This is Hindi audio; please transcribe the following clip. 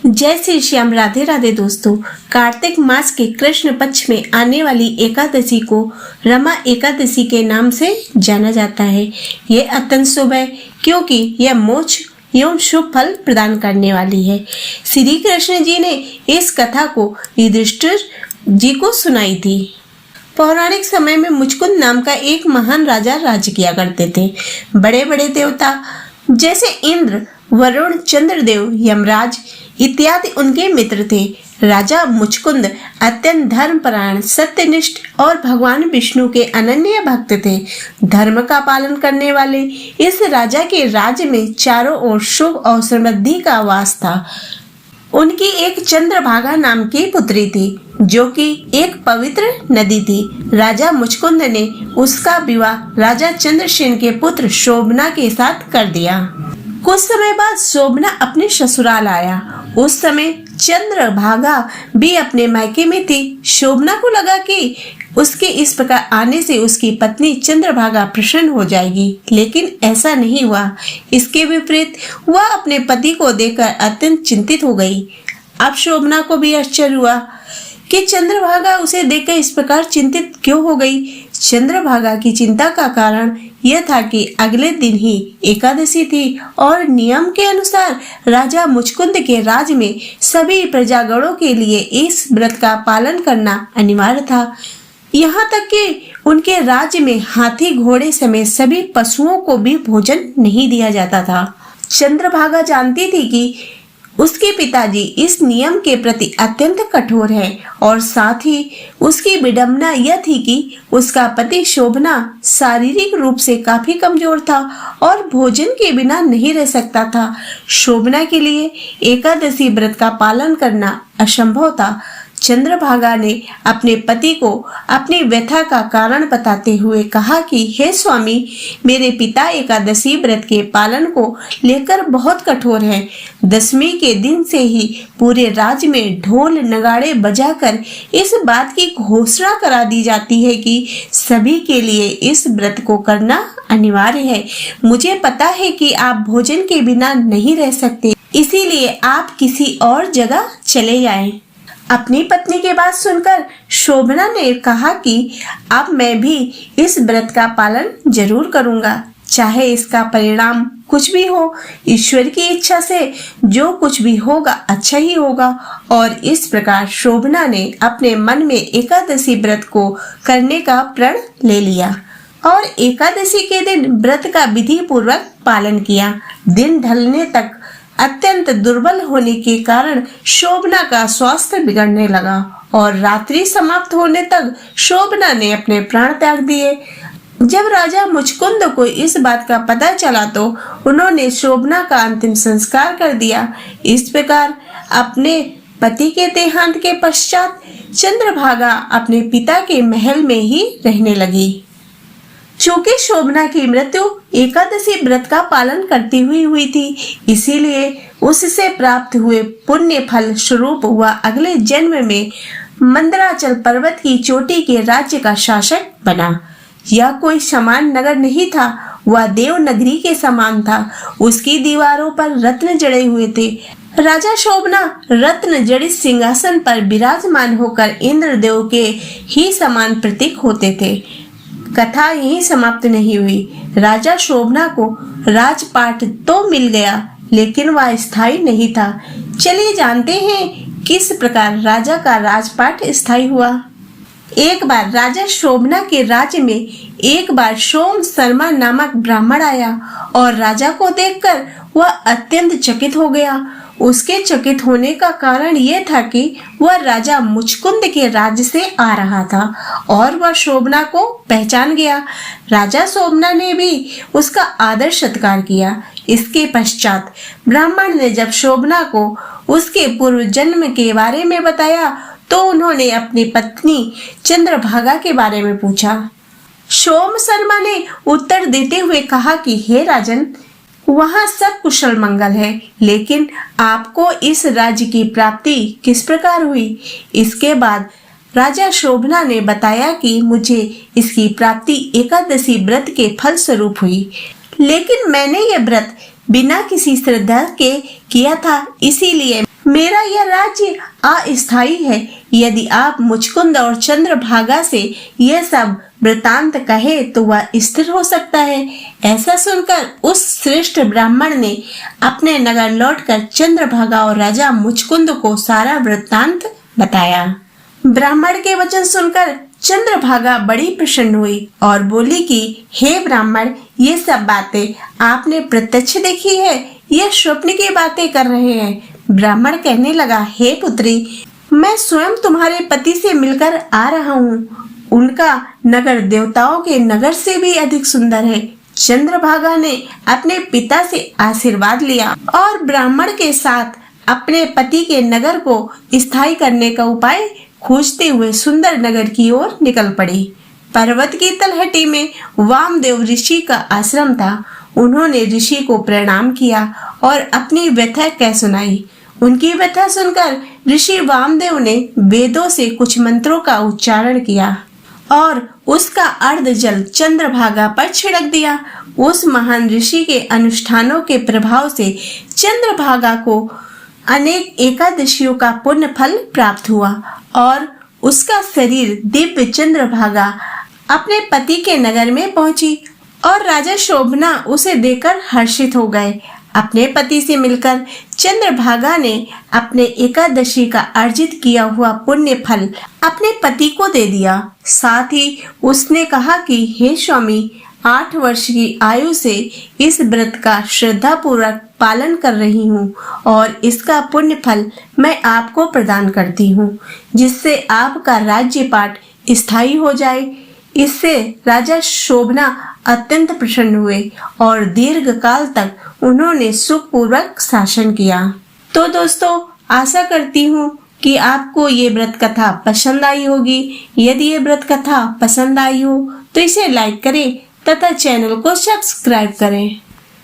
जय श्री श्याम। राधे राधे दोस्तों। कार्तिक मास के कृष्ण पक्ष में आने वाली एकादशी को रमा एकादशी के नाम से जाना जाता है। यह अत्यंत शुभ है क्योंकि यह मोक्ष एवं शुभ फल प्रदान करने वाली है। श्री कृष्ण जी ने इस कथा को युधिष्ठिर जी को सुनाई थी। पौराणिक समय में मुचकुंद नाम का एक महान राजा राज्य किया करते थे। बड़े बड़े देवता जैसे इंद्र, वरुण, चंद्रदेव, यमराज इत्यादि उनके मित्र थे। राजा मुचकुंद अत्यंत धर्मपरायण, सत्यनिष्ठ और भगवान विष्णु के अनन्य भक्त थे। धर्म का पालन करने वाले इस राजा के राज्य में चारों ओर सुख और समृद्धि का वास था। उनकी एक चंद्रभागा नाम की पुत्री थी जो कि एक पवित्र नदी थी। राजा मुचकुंद ने उसका विवाह राजा चंद्रसेन के पुत्र शोभना के साथ कर दिया। कुछ समय बाद शोभना अपने ससुराल आया। उस समय चंद्रभागा भी अपने मायके में थी। शोभना को लगा कि उसके इस प्रकार आने से उसकी पत्नी चंद्रभागा प्रसन्न हो जाएगी, लेकिन ऐसा नहीं हुआ। इसके विपरीत वह अपने पति को देखकर अत्यंत चिंतित हो गई। अब शोभना को भी आश्चर्य हुआ कि चंद्रभागा उसे देखकर इस प्रकार चिंतित क्यों हो गई। चंद्रभागा की चिंता का कारण यह था कि अगले दिन ही एकादशी थी और नियम के अनुसार राजा मुचकुंद के राज्य में सभी प्रजागणों के लिए इस व्रत का पालन करना अनिवार्य था। यहाँ तक कि उनके राज्य में हाथी, घोड़े समेत सभी पशुओं को भी भोजन नहीं दिया जाता था। चंद्रभागा जानती थी कि उसके पिताजी इस नियम के प्रति अत्यंत कठोर हैं और साथ ही उसकी विडंबना यह थी कि उसका पति शोभना शारीरिक रूप से काफी कमजोर था और भोजन के बिना नहीं रह सकता था। शोभना के लिए एकादशी व्रत का पालन करना असंभव था। चंद्रभागा ने अपने पति को अपनी व्यथा का कारण बताते हुए कहा कि हे स्वामी, मेरे पिता एकादशी व्रत के पालन को लेकर बहुत कठोर हैं। दशमी के दिन से ही पूरे राज्य में ढोल नगाड़े बजाकर इस बात की घोषणा करा दी जाती है कि सभी के लिए इस व्रत को करना अनिवार्य है। मुझे पता है कि आप भोजन के बिना नहीं रह सकते, इसीलिए आप किसी और जगह चले जाएं। अपनी पत्नी की बात सुनकर शोभना ने कहा कि अब मैं भी इस व्रत का पालन जरूर करूंगा, चाहे इसका परिणाम कुछ भी हो। ईश्वर की इच्छा से जो कुछ भी होगा अच्छा ही होगा। और इस प्रकार शोभना ने अपने मन में एकादशी व्रत को करने का प्रण ले लिया और एकादशी के दिन व्रत का विधि पूर्वक पालन किया। दिन ढलने तक अत्यंत दुर्बल होने के कारण शोभना का स्वास्थ्य बिगड़ने लगा और रात्रि समाप्त होने तक शोभना ने अपने प्राण त्याग दिए। जब राजा मुचकुंद को इस बात का पता चला तो उन्होंने शोभना का अंतिम संस्कार कर दिया। इस प्रकार अपने पति के देहांत के पश्चात चंद्रभागा अपने पिता के महल में ही रहने लगी। चूंकि शोभना की मृत्यु एकादशी व्रत का पालन करती हुई थी, इसीलिए उससे प्राप्त हुए पुण्य फल स्वरूप हुआ अगले जन्म में मंदराचल पर्वत की चोटी के राज्य का शासक बना। यह कोई सामान्य नगर नहीं था, वह देव नगरी के समान था। उसकी दीवारों पर रत्न जड़े हुए थे। राजा शोभना रत्न जड़ित सिंहासन पर विराजमान होकर इंद्रदेव के ही समान प्रतीक होते थे। कथा यहीं समाप्त नहीं हुई। राजा शोभना को राजपाट तो मिल गया, लेकिन वह स्थायी नहीं था। चलिए जानते हैं किस प्रकार राजा का राजपाट स्थायी हुआ। एक बार राजा शोभना के राज्य में एक बार सोम शर्मा नामक ब्राह्मण आया और राजा को देखकर वह अत्यंत चकित हो गया। उसके चकित होने का कारण यह था कि वह राजा मुचकुंद के राज्य से आ रहा था और वह शोभना को पहचान गया। राजा शोभना ने भी उसका आदर सत्कार किया। इसके पश्चात ब्राह्मण ने जब शोभना को उसके पूर्व जन्म के बारे में बताया तो उन्होंने अपनी पत्नी चंद्रभागा के बारे में पूछा। सोम शर्मा ने उत्तर देते हुए कहा कि हे राजन, वहाँ सब कुशल मंगल है, लेकिन आपको इस राज्य की प्राप्ति किस प्रकार हुई? इसके बाद राजा शोभना ने बताया कि मुझे इसकी प्राप्ति एकादशी व्रत के फल स्वरूप हुई, लेकिन मैंने यह व्रत बिना किसी श्रद्धा के किया था, इसीलिए मेरा यह राज्य अस्थायी है। यदि आप मुचकुंद और चंद्रभागा से यह सब वृतांत कहे तो वह स्थिर हो सकता है। ऐसा सुनकर उस श्रेष्ठ ब्राह्मण ने अपने नगर लौटकर चंद्रभागा और राजा मुचकुंद को सारा वृत्तांत बताया। ब्राह्मण के वचन सुनकर चंद्रभागा बड़ी प्रसन्न हुई और बोली कि हे ब्राह्मण, ये सब बातें आपने प्रत्यक्ष देखी है, ये स्वप्न की बातें कर रहे हैं। ब्राह्मण कहने लगा, हे पुत्री, मैं स्वयं तुम्हारे पति से मिलकर आ रहा हूँ। उनका नगर देवताओं के नगर से भी अधिक सुंदर है। चंद्रभागा ने अपने पिता से आशीर्वाद लिया और ब्राह्मण के साथ अपने पति के नगर को स्थायी करने का उपाय खोजते हुए सुंदर नगर की ओर निकल पड़ी। पर्वत की तलहटी में वामदेव ऋषि का आश्रम था। उन्होंने ऋषि को प्रणाम किया और अपनी व्यथा कह सुनाई। उनकी व्यथा सुनकर ऋषि वामदेव ने वेदों से कुछ मंत्रों का उच्चारण किया और उसका अर्ध जल चंद्रभागा पर छिड़क दिया। उस महान ऋषि के अनुष्ठानों के प्रभाव से चंद्रभागा को अनेक एकादशियों का पुण्य फल प्राप्त हुआ और उसका शरीर दिव्य चंद्रभागा अपने पति के नगर में पहुंची और राजा शोभना उसे देखकर हर्षित हो गए। अपने पति से मिलकर चंद्रभागा ने अपने एकादशी का अर्जित किया हुआ पुण्य फल अपने पति को दे दिया। साथ ही उसने कहा कि हे स्वामी, 8 वर्ष की आयु से इस व्रत का श्रद्धा पूर्वक पालन कर रही हूँ और इसका पुण्य फल मैं आपको प्रदान करती हूँ, जिससे आपका राज्य पाठ स्थायी हो जाए। इससे राजा शोभना अत्यंत प्रसन्न हुए और दीर्घ काल तक उन्होंने सुखपूर्वक शासन किया। तो दोस्तों, आशा करती हूँ कि आपको ये व्रत कथा पसंद आई होगी। यदि ये व्रत कथा पसंद आई हो तो इसे लाइक करें तथा चैनल को सब्सक्राइब करें।